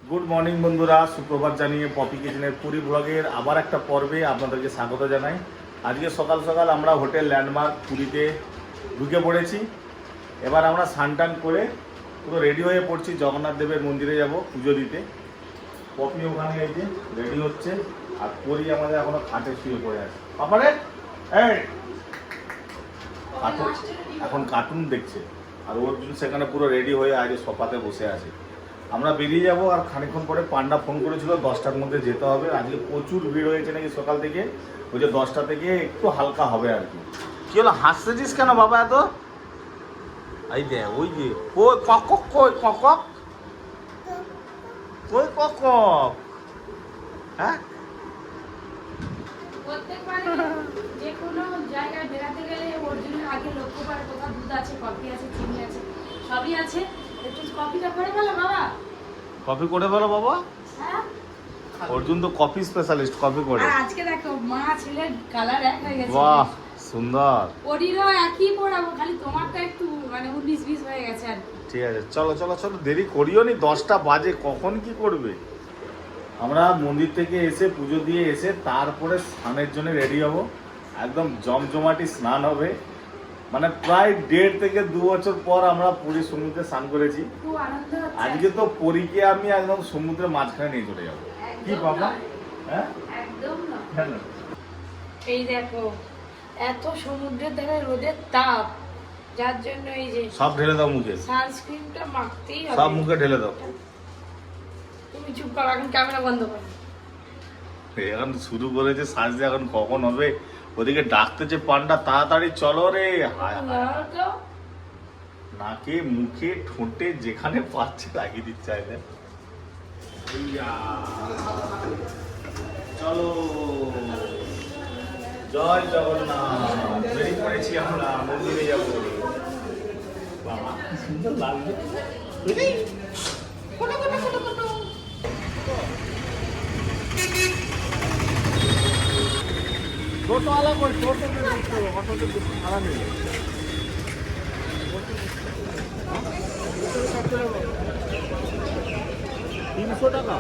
Good morning বন্ধুরা, সুপ্রভাত জানিয়ে পপি কিচেনের পুরী ব্লগের আবার একটা পর্বে আপনাদেরকে স্বাগত জানাই। আজকে সকাল সকাল আমরা হোটেল ল্যান্ডমার্ক পুরীতে ঢুকে পড়েছি। এবার আমরা স্নান করে পুরো রেডি হয়ে পড়ছি, জগন্নাথ দেবের মন্দিরে যাব পুজো দিতে। পপি ওখানে এই যে রেডি হচ্ছে, আর পরি আমাদের এখনো খাটে শুয়ে পড়ে আছে। পাপারে এখন কার্টুন দেখছে, আর অর্জুন সেখানে পুরো রেডি হয়ে আজ সোফাতে বসে আছে। আমরা বেরিয়ে যাব, আর খানিকক্ষণ পরে পান্ডা ফোন করেছিল 10টার মধ্যে যেতে হবে। আজকে প্রচুর ভিড় হয়েছে নাকি সকাল থেকে, ওই যে 10টা থেকে একটু হালকা হবে আর কি। কি হলো, হাসতেছিস কেন বাবা এত? এই দে ওই যে কই কক কই কক কই কক, হ্যাঁ প্রত্যেকবারে যে কোনো জায়গায় বেড়াতে গেলে অর্জুনের আগে লক্ষ্য করে কোথাও দুধ আছে, কফি আছে, চিনি আছে, সবই আছে। একটু কফিটা করে ফেলো বাবা। কফি করে ফেলো বাবা। হ্যাঁ, অর্জুন তো কফি স্পেশালিস্ট, কফি করে। আর আজকে দেখো মা ছেলের কালার এক হয়ে গেছে। বাহ সুন্দর। ওরিরও একই পড়াবো, খালি তোমারটা একটু মানে 19-20 হয়ে গেছে আর কি। ঠিক আছে, চলো চলো চলো, দেরি করিও নি, 10টা বাজে, কখন কি করবে। আমরা মন্দির থেকে এসে পুজো দিয়ে এসে তারপরে স্নানের জন্য রেডি হব। একদম জমজমাটি স্নান হবে, মানে প্রায় 1.5 থেকে 2 বছর পর আমরা পুরী সমুদ্রে স্নান করেছি। খুব আনন্দ হচ্ছে। আজকে তো পরীকে আমি একদম সমুদ্রের মাঝখানে নিয়ে চলে যাবো। কি বাবা? হ্যাঁ একদম না। হ্যাঁ না। এই দেখো এত সমুদ্রের ধারে রোদের তাপ, যার জন্য এই যে সব ঢেলে দাও মুখে, সানস্ক্রিনটা মাখতেই হবে। সব মুখে ঢেলে দাও। তুমি চুপ করো, এখন ক্যামেরা বন্ধ করো। এখন শুরু করেছে সাজতে, এখন কখন হবে? ওদিকে ডাকতেছে পান্ডা, তাড়াতাড়ি চলো রে। হায় হায়, নাকে মুখে ঠোঁটে যেখানে পাচ্ছে লাগিয়ে দিচ্ছে। চলো, জয় জগন্নাথ। বেরিয়ে পড়েছি আমরা, মন্দিরে যাবো। বাবা কি সুন্দর লাগবে। টোটোওয়ালা কই? টোটোতে অটোতে ভাড়া নেই। 300 টাকা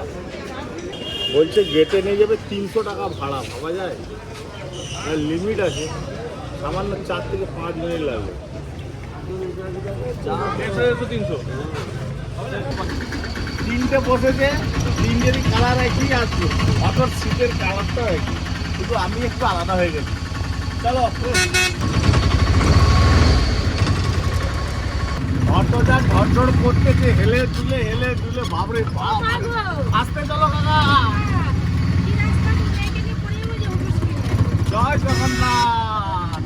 বলছে, গেটে নিয়ে যাবে 300 টাকা ভাড়া। ভাবা যায়? লিমিট আছে, সামান্য 4 থেকে 5 মিনিট লাগবে। 300 তিনটে বসেছে, তিনটেরই কালার একই আসছে, অটোর সিটের কালারটা একই, কিন্তু আমি একটু আলাদা হয়ে গেছি। চলো, অটোটা ঝড় করতেছে, হেলে দুলে বাবরে বাপ। আসতে চলো কাকা। জয় জগন্নাথ।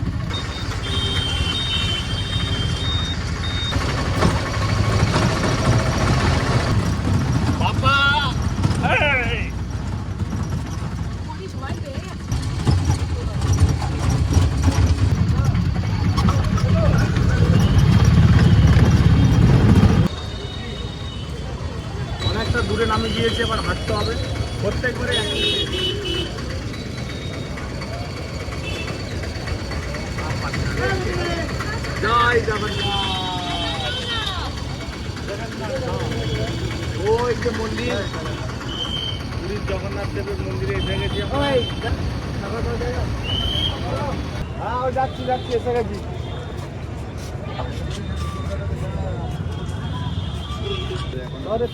বাবা অনেকটা দূরে নামে গিয়েছে, এবার হাঁটতে হবে প্রত্যেকবারে। জয় জগন্নাথ। ওই যে মন্দির, পুরীর জগন্নাথ দেবের মন্দিরে এসে গেছি। হ্যাঁ যাচ্ছি এসে গেছি।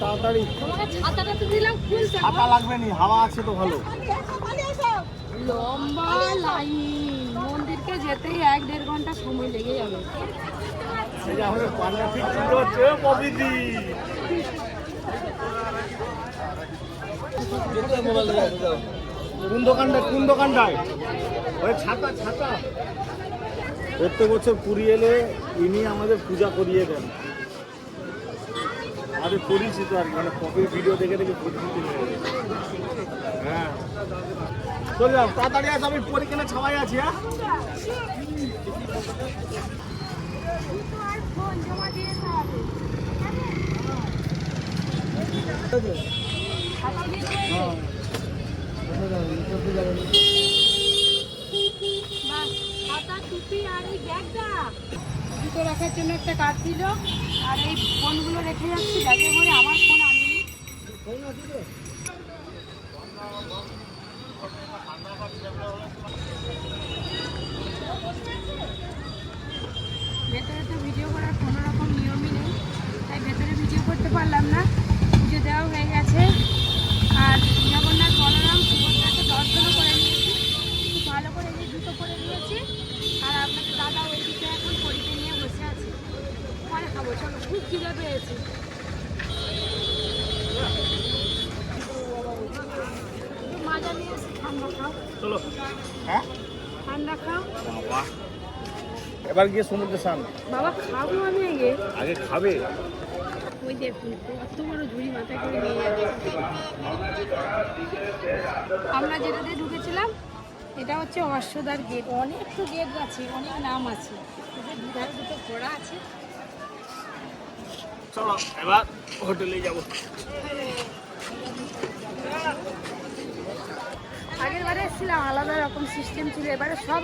তাড়াতাড়ি ছাতা লাগবে নি, হাওয়া আছে তো ভালো। লম্বা লাইন, মন্দিরকে যেতেই 1-1.5 ঘন্টা সময় লেগে যাবে। আমাদের পান্ডা ঠিক চিনতে হচ্ছে পবিত্রি। কোন দোকানটায়? ওই ছাতা। প্রত্যেক বছর পুরী এলে ইনি আমাদের পূজা করিয়ে দেন। আরে পরিচিত আর কি, মানে পপির ভিডিও দেখে পরিচিত হয়ে গেছে। হ্যাঁ চলে যাও, তাড়াতাড়ি আস, আমি পরীক্ষা ছাওয়াই আছি। হ্যাঁ জুতো রাখার জন্য একটা কাঠ ছিল, আর এই ফোনগুলো রেখে যাচ্ছি ব্যাগে করে। আমার ফোন আনিনি, ভেতরে তো ভিডিও করার কোনো রকম নিয়মই নেই, তাই ভেতরে ভিডিও করতে পারলাম না। পুজো দেওয়া হয়ে গেছে, আর জগন্নাথ বলরাম সুভদ্রাকে দর্শনও করে নিয়েছি, খুব ভালো করে এই জুতো করে নিয়েছি। আর আপনাদের দাদা ওই দিকে এখন পরিতে নিয়ে বসে আছে, পরে খাবো। চলো, খুব খিদে পেয়েছে। মাজা নিয়ে এসে ঠান্ডা খাও। চলো। হ্যাঁ, ঠান্ডা খাও বাবা। এবার গিয়ে সমুদ্রে স্নান। বাবা, খাবো আমি আগে। আগে খাবে? ওই দেখুন কত বড় ঝুড়ি মাথায় করে নিয়ে যাচ্ছে। আমরা যেটাতে ঢুকেছিলাম এটা হচ্ছে অশ্বদার গেট। অনেক তো গেট আছে, অনেক নাম আছে, দুধারে দুটো ঘোড়া আছে। চলো এবার হোটেলে যাবো। আগের বারে এসেছিলাম, আলাদা রকম সিস্টেম ছিল, এবারে সব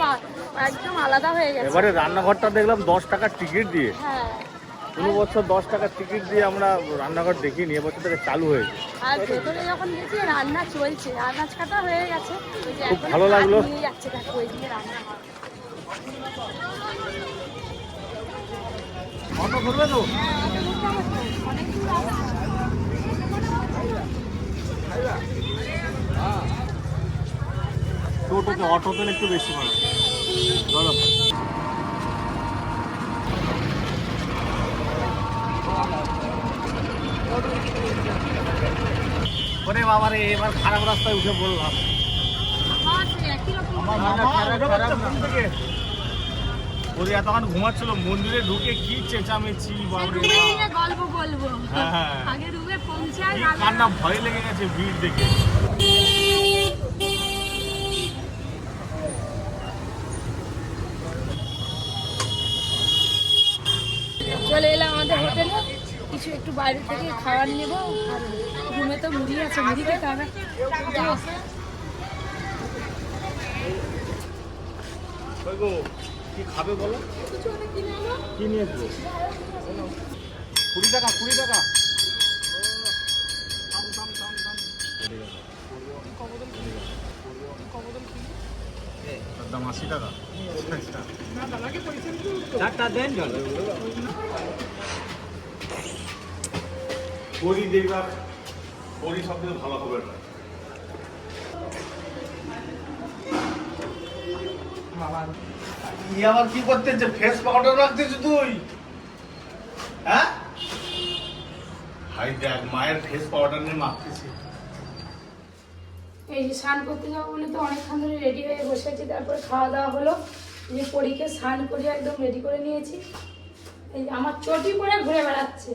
একদম আলাদা হয়ে গেছে। এবারে রান্নাঘরটা দেখলাম 10 টাকার টিকিট দিয়ে। হ্যাঁ, কোনো বছর 10 টাকার টিকিট দিয়ে আমরা রান্নাঘর দেখিনি, এবছর থেকে চালু হয়েছে। আর ভেতরে যখন দেখি রান্না চলছে, আনাজ কাটা হয়ে গেছে, ওই যে খুব এখন ভালো লাগলো। নিয়ে যাচ্ছে, দেখো ওই দিকে রান্না হয়। অটো ঘুরবে তো? অনেক দূর রাস্তা। টোটোতে, অটোতে একটু বেশি ভাড়া। চলো। ওরে বাবা রে, এবার খারাপ রাস্তায় উঠে পড়লাম। হ্যাঁ, সেই একই রকম। আমার মামা উঠে পড়ছে ঘুম থেকে। ওরে এতক্ষণ ঘুমাচ্ছিল, মন্দিরে ঢুকে কি চেঁচামেচি, বাবরে রুমে বাপ। গিয়ে গল্প বলবো। হ্যাঁ। আগে রুমে পৌঁছায়, কি কান্না, ভয় লেগে গেছে ভিড় দেখে। চলে এলাম আমাদের হোটেলে। কিছু একটু বাইরে থেকে খাবার নেবো, আর রুমে তো মুড়ি আছে, মুড়ি খেতে হবে। কই গো, কি খাবে বলো? কি নিয়েছো? 20 টাকা, 20 টাকা। তার দাম 80 টাকা। বড়ি দেখবা, বড়ি সব থেকে ভালো হবে না। আবার কি করতেছে? ফেস পাউডার রাখতেছ তুই? হ্যাঁ, হাই দেখ, মায়ের ফেস পাউডার নিয়ে মাখতেছি। এই যে স্নান করতে যাবো বলে তো অনেকক্ষণ ধরে রেডি হয়ে বসে আছি, তারপরে খাওয়া দাওয়া হলো। এই যে পরীকে স্নান করিয়ে একদম রেডি করে নিয়েছি। এই যে আমার চটি পরে ঘুরে বেড়াচ্ছে।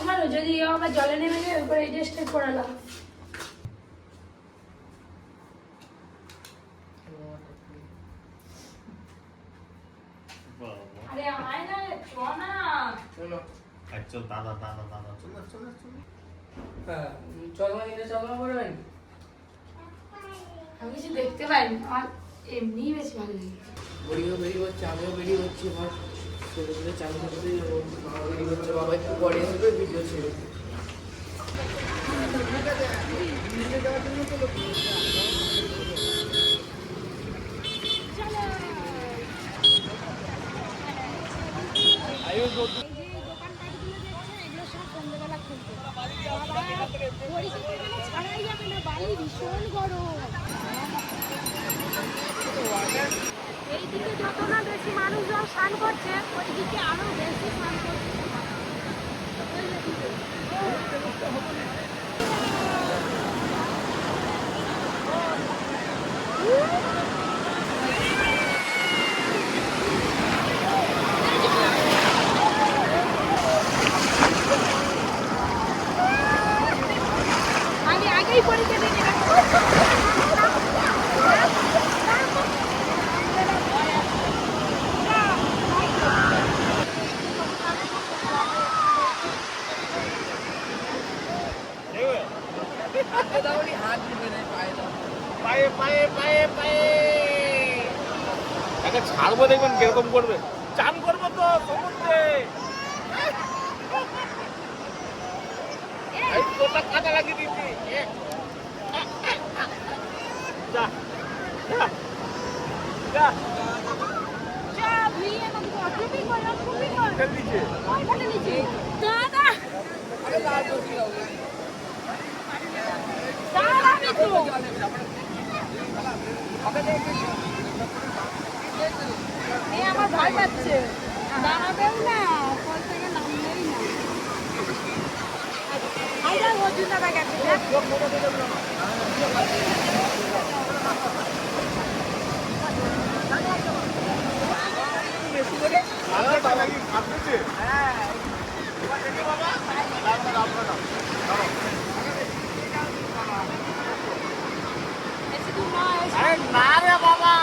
আমারও যদি আবার জলে নেমে যায়, ওই করে এই ড্রেসটাই পরালাম। আরে আয় না রে, চ না। চলো, চল দাদা দাদা দাদা, চলো চলো চলো। হ্যাঁ, চশমা নিতে চশমা পড়বেন? আমি কিছু দেখতে পাইনি, আমার এমনিই বেশ ভালো লাগে। বড়িও বেরিয়ে হচ্ছে, আমিও বেরিয়ে হচ্ছি। এবার ছোটো ছোটো চান করতে যাবো, বাবা বেরিয়ে হচ্ছে, বাবা একটু পরে আসবে, ভিডিও ছেড়ে। এই যে দোকানপাটগুলো দেখছেন, এগুলো সব সন্ধ্যেবেলা খুলবে। পরিচিতি মানে ছাড়াই যাবে না, বাড়ি ভীষণ গরম। এই দিকে যত না বেশি মানুষজন স্নান করছে, ওই দিকে আরো বেশি স্নান করছে। আমি আগেই পরীক্ষা দিয়ে নিলাম। হাত দিবে না, পায়ে দাও। পায়ে পায়ে পায়ে পায়ে তাকে ছাড়বো, দেখবেন কিরকম করবে। চান করবো তো সমুদ্রে। এই তোটা কাটা লাগিয়ে দিচ্ছি। আমার ভয় পাচ্ছে, দাঁড়াবেও না, কল থেকে নামলেই না। আইডা অর্জুন দাদা গেছে। না রে বাবা,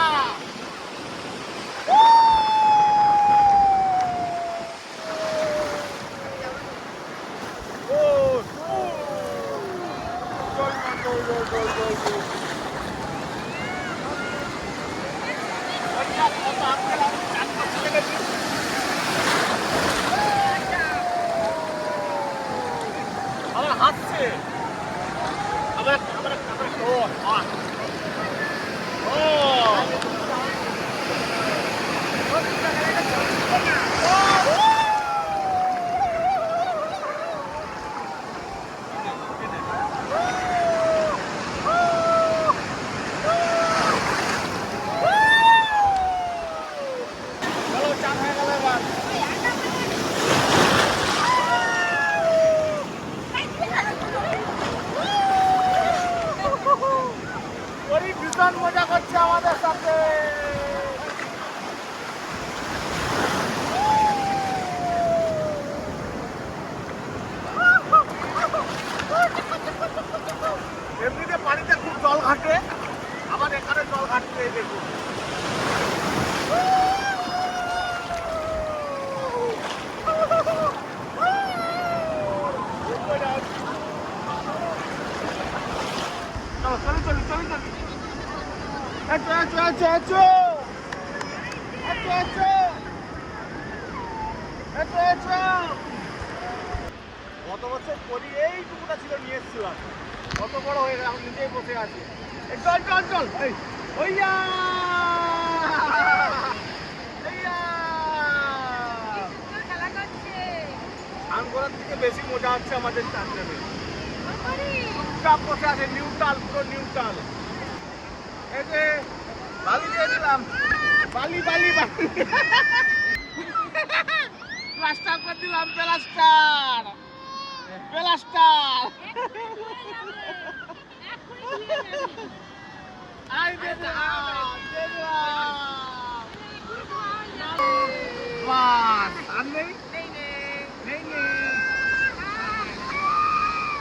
আমার হাসছে, আবার ও ভীষণ মজা করছে আমাদের সাথে। এমনিতে পানিতে খুব জল ঘাটে, আবার এখানে জল ঘাটছে, দেখুন। গত বছর করি এইটুকুটা ছিল, নিয়ে এসেছিলাম, কত বড় হয়ে গেছে, আমি নিজেই বসে আছি। চল চল চল, ওইয়া স্নান করার থেকে বেশি মজা হচ্ছে আমাদের চাঁদে। চুপচাপ বসে আছে, নিউট্রাল, পুরো নিউট্রাল। এই যে বালি দিয়ে দিলাম, বালি বালি বালি, প্লাস্টার করে দিলাম, প্লাস্টার প্লাস্টার। আই দে দিলাম, দে দিলাম। বাস আর নেই, নেই নেই।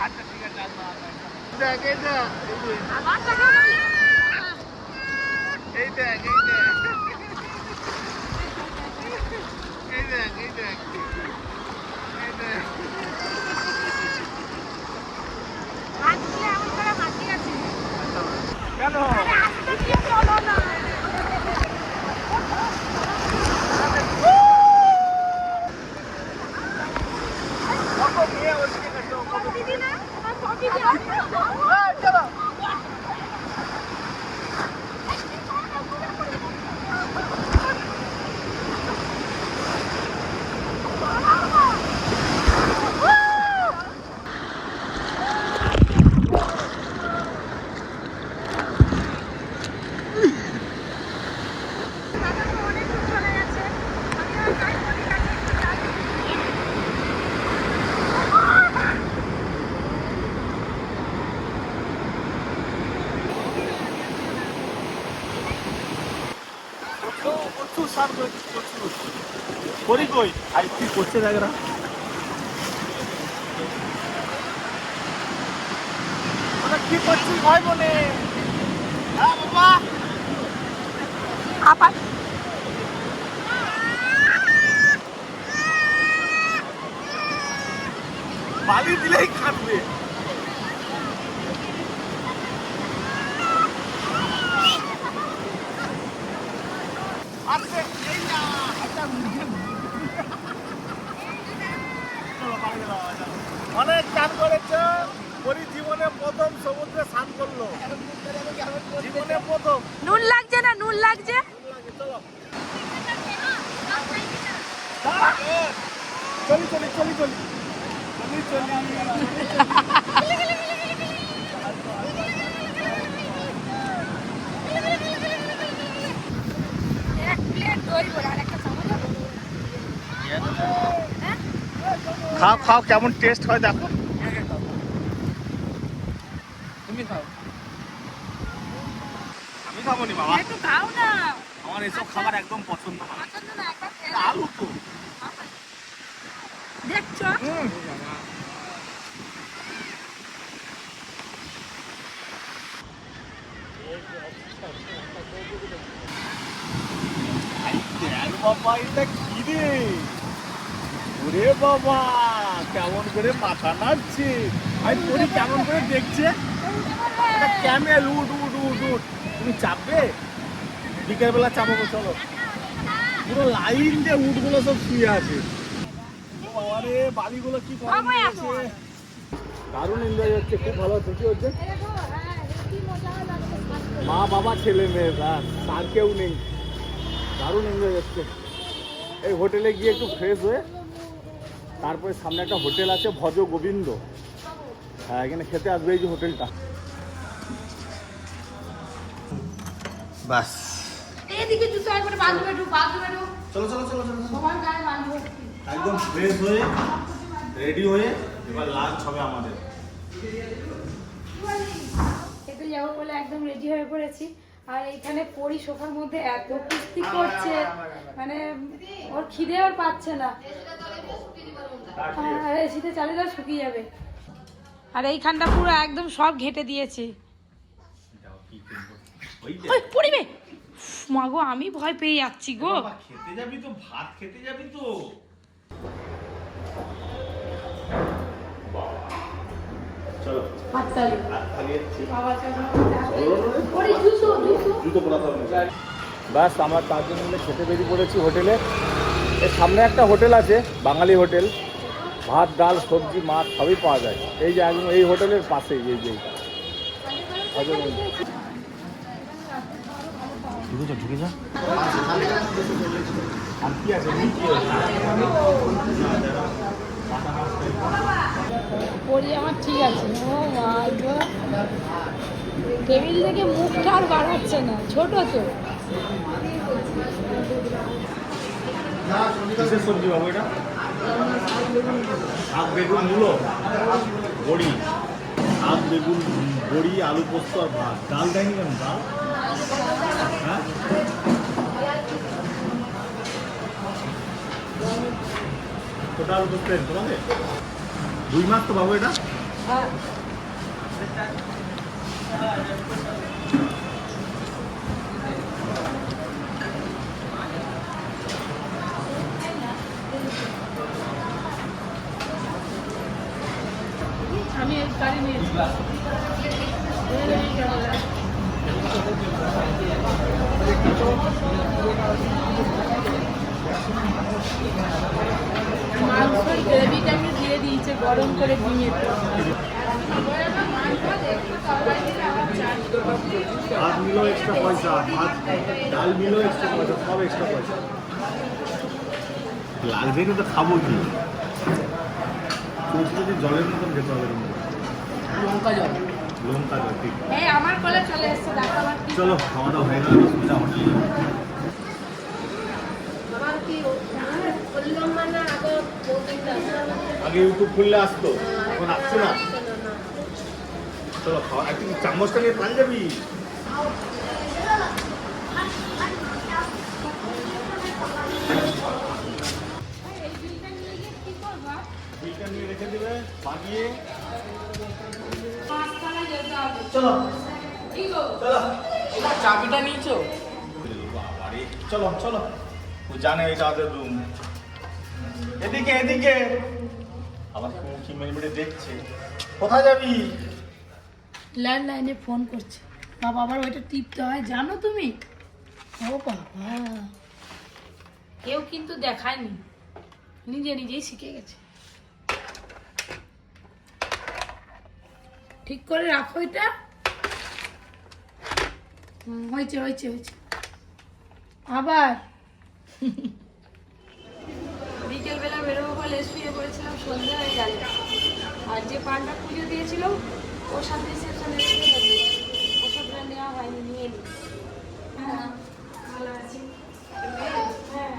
আচ্ছা ঠিক আছে, দেখ এই দেখ, এই দেখ, এই দেখ, এই দেখ, এই দেখ, এই দেখ। কেন চলো করি কই আর কি করছে দেখরা, কি করছিস ভাই বলে? হ্যাঁ বাবা, আবার বালি দিলেই খাটবে। অনেক চান করেছে, পরি জীবনে প্রথম সমুদ্রে স্নান করলো, জীবনে প্রথম। নুন লাগছে না, নুন লাগছে। চলি চলি চলি চলি চলি চলি খাও, কেমন টেস্ট হয় দেখো। তুমি খাও। আমি খাবো নি বাবা, একটু খাও না। আমার এসব খাবার একদম পছন্দ না। পছন্দ না, একবার খেয়ে এটা আলু তো। দেখছো? দেখ বাবা, এটা কি রে? ওরে বাবা, কেমন করে মাথা নাড়ছে। আমি পরি কেমন করে দেখছে। এটা ক্যামেল, উড উড উড উড। তুমি চাপবে? বিকেলবেলা চাপাবো, চলো। পুরো লাইন দিয়ে উটগুলো সব শুয়ে আছে। আরে বালিগুলো কি গরম বাবা হয়েছে। এখন। দারুণ এনজয় হচ্ছে, খুব ভালো হচ্ছে। কি হচ্ছে? এই দেখো, হ্যাঁ, কি মজা হলো আজকে স্নান করে। মা বাবা ছেলে মেয়ে, আর কেউ নেই। দারুণ এনজয় হচ্ছে। এই হোটেলে গিয়ে একটু ফ্রেশ হয়ে তারপরে সামনে একটা হোটেল আছে, ভজ গোবিন্দ। হ্যাঁ, এখানে খেতে আসবে, এই যে হোটেলটা। বাস, এদিকে জুতো একবার বাঁধবে একটু, বাঁধবে একটু। চলো চলো চলো চলো। সবার গায়ে বাঁধবে। একদম ফ্রেশ হয়ে রেডি হয়ে এবার লাঞ্চ হবে আমাদের। খেতে যাবো বলে একদম রেডি হয়ে পড়েছি। আর এখানে পরি সোফার মধ্যে এত কুস্তি করছে, মানে ওর খিদে আর পাচ্ছে না। আর শীতে চালে যা শুকিয়ে যাবে। আর এইখানটা পুরো একদম সব ঘেটে দিয়েছে। ওই পড়িবে মা গো, আমি ভয় পেয়ে যাচ্ছি গো। খেতে যাবি তো, ভাত খেতে যাবি তো। চলো হাততালি খালি বাবা, পরি জুতো জুতো জুতো পরা হবে। ব্যাস, আমার 4 জন মিলে খেতে বেরিয়ে পড়েছি হোটেলে। এর সামনে একটা হোটেল আছে, বাঙালি হোটেল। ভাত, ডাল, সবজি, মাছ সবই পাওয়া যায়। এই যে একদম এই হোটেলের পাশেই, এই যে ঢুকে যা। আর কি আছে? পরি আমার ঠিক আছে। ও মাই গড, টেবিল থেকে মুখটা আর বাড়াচ্ছে না, ছোট তো। কিসের সবজি বাবু এটা? শাক, বেগুন, মূলো, বড়ি। শাক, বেগুন, বড়ি, আলু পোস্ত আর ভাত। ডাল দেয়নি কেন? ডাল, হ্যাঁ, ওটা আলু পোস্ত দেন তোমাদের? 2 মাস তো বাবু এটা? আমি এই গাড়ি নিয়েছি। মাংসের গ্রেভিটাকে দিয়ে দিয়েছে গরম করে ডিমের। ভাত মিলো এক্সট্রা পয়সা, ভাত ডাল মিলো এক্সট্রা পয়সা, সব এক্সট্রা পয়সা। লাগবে না তো খাবো কি? যদি জলের মতন খেতে হবে। লঙ্কা জল। লঙ্কা জল, ঠিক। এই আমার কোলে চলে এসছে, দেখো আমার কি। চলো, খাওয়া দাওয়া হয়ে গেল, সোজা হোটেলে যাবো। আগে ইউটিউব খুললে আসতো, এখন আসছে না। চলো খাওয়া, একটু চামচটা নিয়ে পাঞ্জাবি। এই বিলটা নিয়ে গিয়ে কি করবা? বিলটা নিয়ে রেখে দেবে, বাগিয়ে। পাঁচতলায় যেতে হবে। চলো কি গো? চলো। চাবিটা নিয়েছো? বাবারে, চলো চলো। ও জানে এটা আমাদের রুম। এদিকে এদিকে। আবার কি মেরে মেরে দেখছে। কোথায় যাবি? ল্যান্ডলাইনে ফোন করছে। বাবা, আবার ওইটা টিপতে হয় জানো তুমি? ও বাবা, কেউ কিন্তু দেখায়নি, নিজে নিজেই শিখে গেছে। ঠিক করে রাখো এটা। হয়েছে হয়েছে হয়েছে। আবার বিকেলবেলা বেরোবো বলে শুয়ে পড়েছিলাম, সন্ধ্যা হয়ে গেল। আর যে পানটা পুজো দিয়েছিল ওর সাথে রিসেপশনে ওষুধটা নেওয়া হয়নি, নিয়ে নি। হ্যাঁ, ভালো আছি। হ্যাঁ,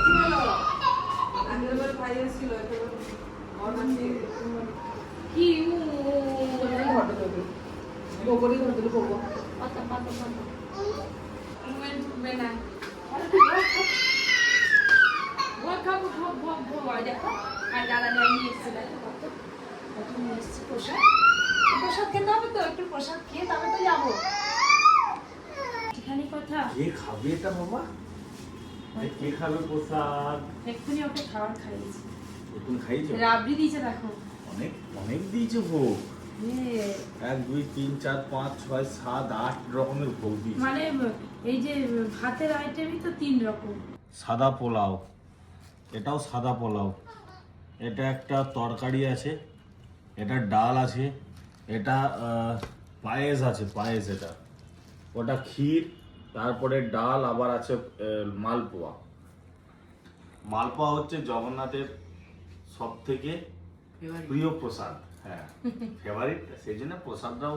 কি হলো? করে ধরে করবো। পাতা পাতা পাতা ঢুকবে না ভোগ খাবো ভোগ ভোগ ভোগ হয় দেখো। আর দাদা নিয়ে এসছে দেখো কত নিয়ে এসছে প্রসাদ। প্রসাদ খেতে হবে তো, একটু প্রসাদ খেয়ে তবে তো যাবো। এখানে কথা কে খাবে এটা বাবা? কে খাবে প্রসাদ? এক্ষুনি ওকে খাবার খাইয়েছি। তুমি খাইয়েছো? রাবড়ি দিয়েছে দেখো। অনেক অনেক দিয়েছে ভোগ। হ্যাঁ 1 2 3 4 5 6 7 8 রকমের ভোগ দিয়েছে। মানে এই যে ভাতের আইটেমই তো 3 রকম। সাদা পোলাও, এটাও সাদা পোলাও, এটা একটা তরকারি আছে, এটা ডাল আছে, এটা পায়েস আছে, পায়েস এটা, ওটা ক্ষীর, তারপরে ডাল, আবার আছে মালপোয়া। মালপোয়া হচ্ছে জগন্নাথের সব থেকে প্রিয় প্রসাদ। হ্যাঁ ফেভারিট, সেই জন্য প্রসাদটাও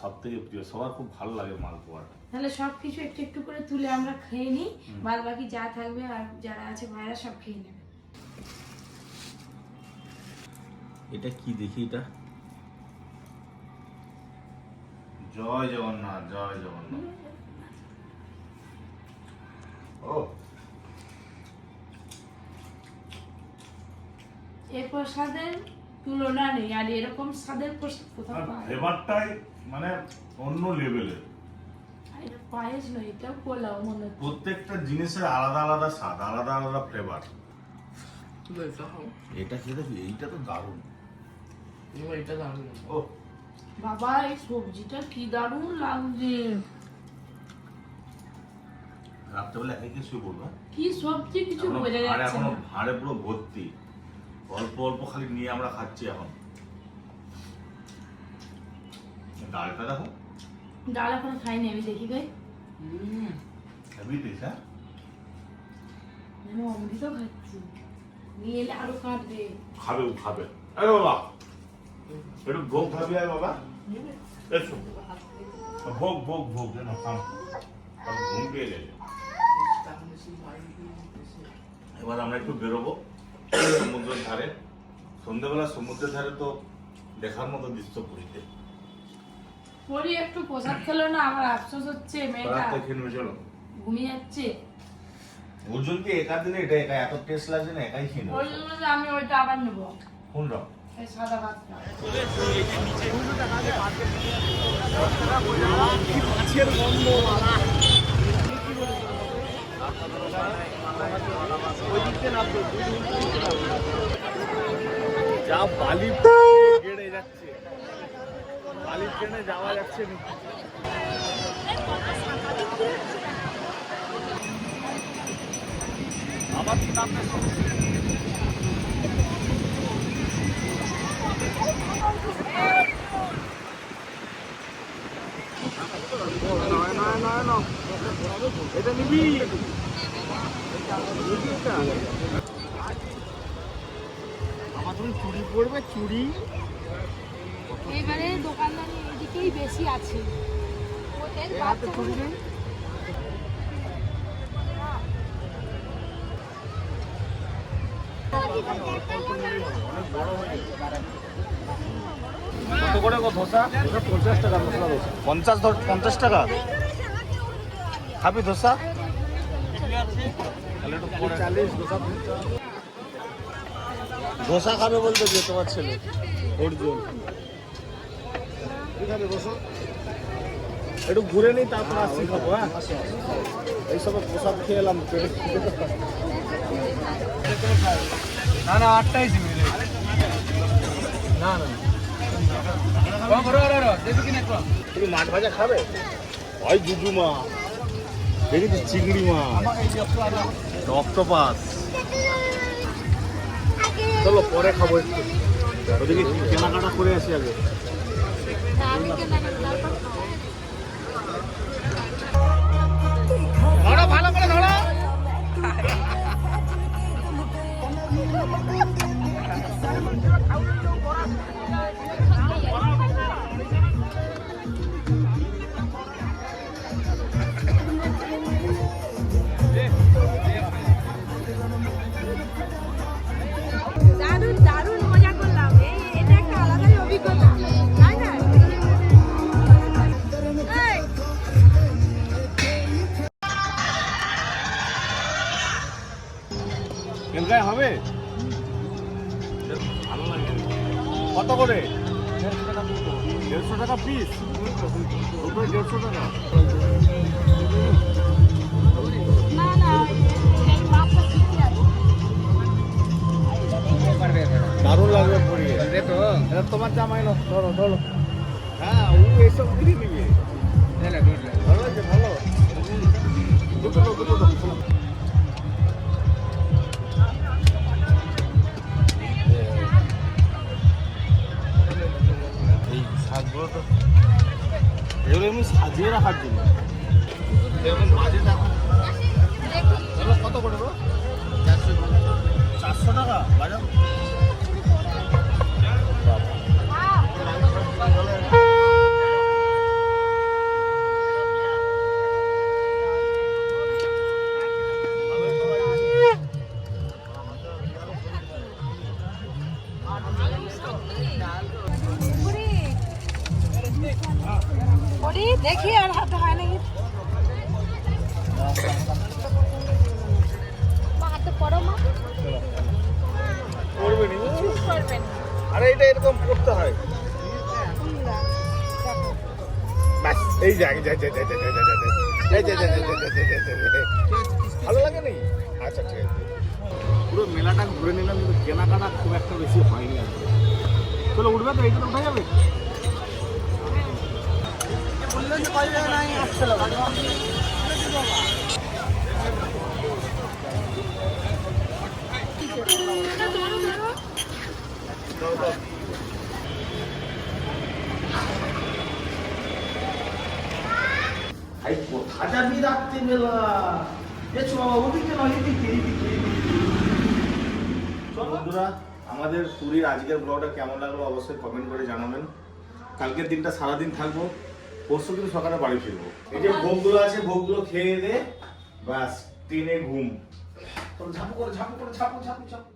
সব থেকে প্রিয়, সবার খুব ভালো লাগে মালপোয়াটা। তাহলে সব কিছু একটু একটু করে তুলে আমরা খেয়ে নিই, বাদ বাকি যা থাকবে আর যারা আছে ভাইরা সব খেয়ে নেবে। এটা কি দেখি, এটা জয় জগন্নাথ, জয় জগন্নাথ। ও এই প্রসাদের তুলনা নেই, আর এরকম স্বাদের প্রসাদ কোথাও পাওয়া যায় না। ফ্লেভারটাই মানে অন্য লেভেলের। আর এটা পায়েস নয়, এটাও পোলাও মনে হচ্ছে। প্রত্যেকটা জিনিসের আলাদা আলাদা স্বাদ, আলাদা আলাদা ফ্লেভার। এটা খেতে, এইটা তো দারুণ। এটা দারুণ। ও বাবা এই সবজিটা কি দারুণ লাগছে। রাত্রেবেলা একাই শুয়ে পড়বো। কি সবজি কিছু বোঝা আর যাচ্ছে এখনো না। ভাঁড়ে পুরো ভর্তি, অল্প অল্প খালি নিয়ে আমরা খাচ্ছি এখন। ডালটা দেখো, ডাল এখন খাইনি আমি, দেখি ভাই হেভি টেস্ট। হ্যাঁ যেন অমৃত খাচ্ছি, নিয়ে এলে আরো কাটবে। খাবে, ও খাবে। আরে বাবা একটু ভোগ খাবি? আয় বাবা এসো, ভোগ ভোগ ভোগ যেন খাম। ঘুম পেয়ে গেছে। এবার আমরা একটু বেরোবো সমুদ্রের ধারে। সন্ধ্যেবেলা সমুদ্রের ধারে তো দেখার মতো দৃশ্য পুরীতে। পরি একটু প্রসাদ খেলো না, আমার আফসোস হচ্ছে, মেয়েটা রাতে খেয়ে নেবে, চলো। ঘুমিয়ে যাচ্ছে। ওর জন্য কি একা দিলে এটা একা এত টেস্ট লাগছে না, একাই খেয়ে ওই নেবে। জন্য যে আমি ওইটা আবার নেবো, কোন রকম? এই সাদা ভাতটা। যা বালি গেড়ে যাচ্ছে, বালি ট্রেনে যাওয়া যাচ্ছে না। আবার এটা নিবি? আমার তুমি চুড়ি পরবে, চুড়ি। এইবারে দোকানদারি এদিকেই বেশি আছে। ওদের বাচ্চাগুলো কত করে গো ধোসা? 50 টাকা মশলা ধোসা। 50 টাকা খাবি ধোসা? ধোসা খাবে বলতে যে তোমার ছেলে অর্জুন। একটু ঘুরে নিই, তারপর আসছি খাবো। হ্যাঁ এইসব প্রসাদ খেয়ে এলাম। না না 28 মিনিট না না তুমি মাছ ভাজা খাবে? হয় জুজু মাছ, দেখেছি চিংড়ি মাছ, অক্টোপাস। চলো পরে খাবো, একটু ওদিকে কেনাকাটা করে আসি আগে। ধরো ভালো করে ধরো। দারুণ দারুণ মজা করলাম। এটা একটা আলাদাই অভিজ্ঞতা, তাই না? করে? 150 টাকা পিস, দুটো 150 টাকা। না না এই মাপটা ঠিকই আছে। দারুণ লাগবে পরিয়ে। এটা তোমার জামাই না, ধরো ধরো। হ্যাঁ, ও এইসব কিনে নিবে। ভালো আছে, ভালো। দুটো দাও, দুটো দাও। এই শাকগুলো তো এগুলো এমনি সাজিয়ে রাখার জন্য। এরকম বাজেট এখন এগুলো কত করে গো? 400 টাকা বাজার। ওরে দেখি আর হাতে হয় নাকি মা হাতে পড়ো মা করবে নি? করবেন আরে এটা এরকম করতে হয়। ব্যাস, এই যে ভালো লাগে নি? আচ্ছা ঠিক আছে। পুরো মেলাটা ঘুরে নিলাম, কিন্তু কেনাকাটা খুব একটা বেশি হয়নি আর কি। চলো উঠবে তো, এইটা উঠে যাবে। ভাই কোথা যাবি রাত্রিবেলা? দেখছো বাবা, ওদিকে নয়, এদিকে এদিকে। বন্ধুরা, আমাদের পুরীর আজকের ব্লগটা কেমন লাগলো অবশ্যই কমেন্ট করে জানাবেন। কালকের দিনটা সারাদিন থাকবো, পরশু কিন্তু সকালে বাড়ি ফিরবো। এই যে ভোগগুলো আছে, ভোগগুলো খেয়ে দে, ব্যাস ট্রেনে ঘুম। ঝাপু করে ঝাপু করে ঝাপু ঝাপু ঝাপু।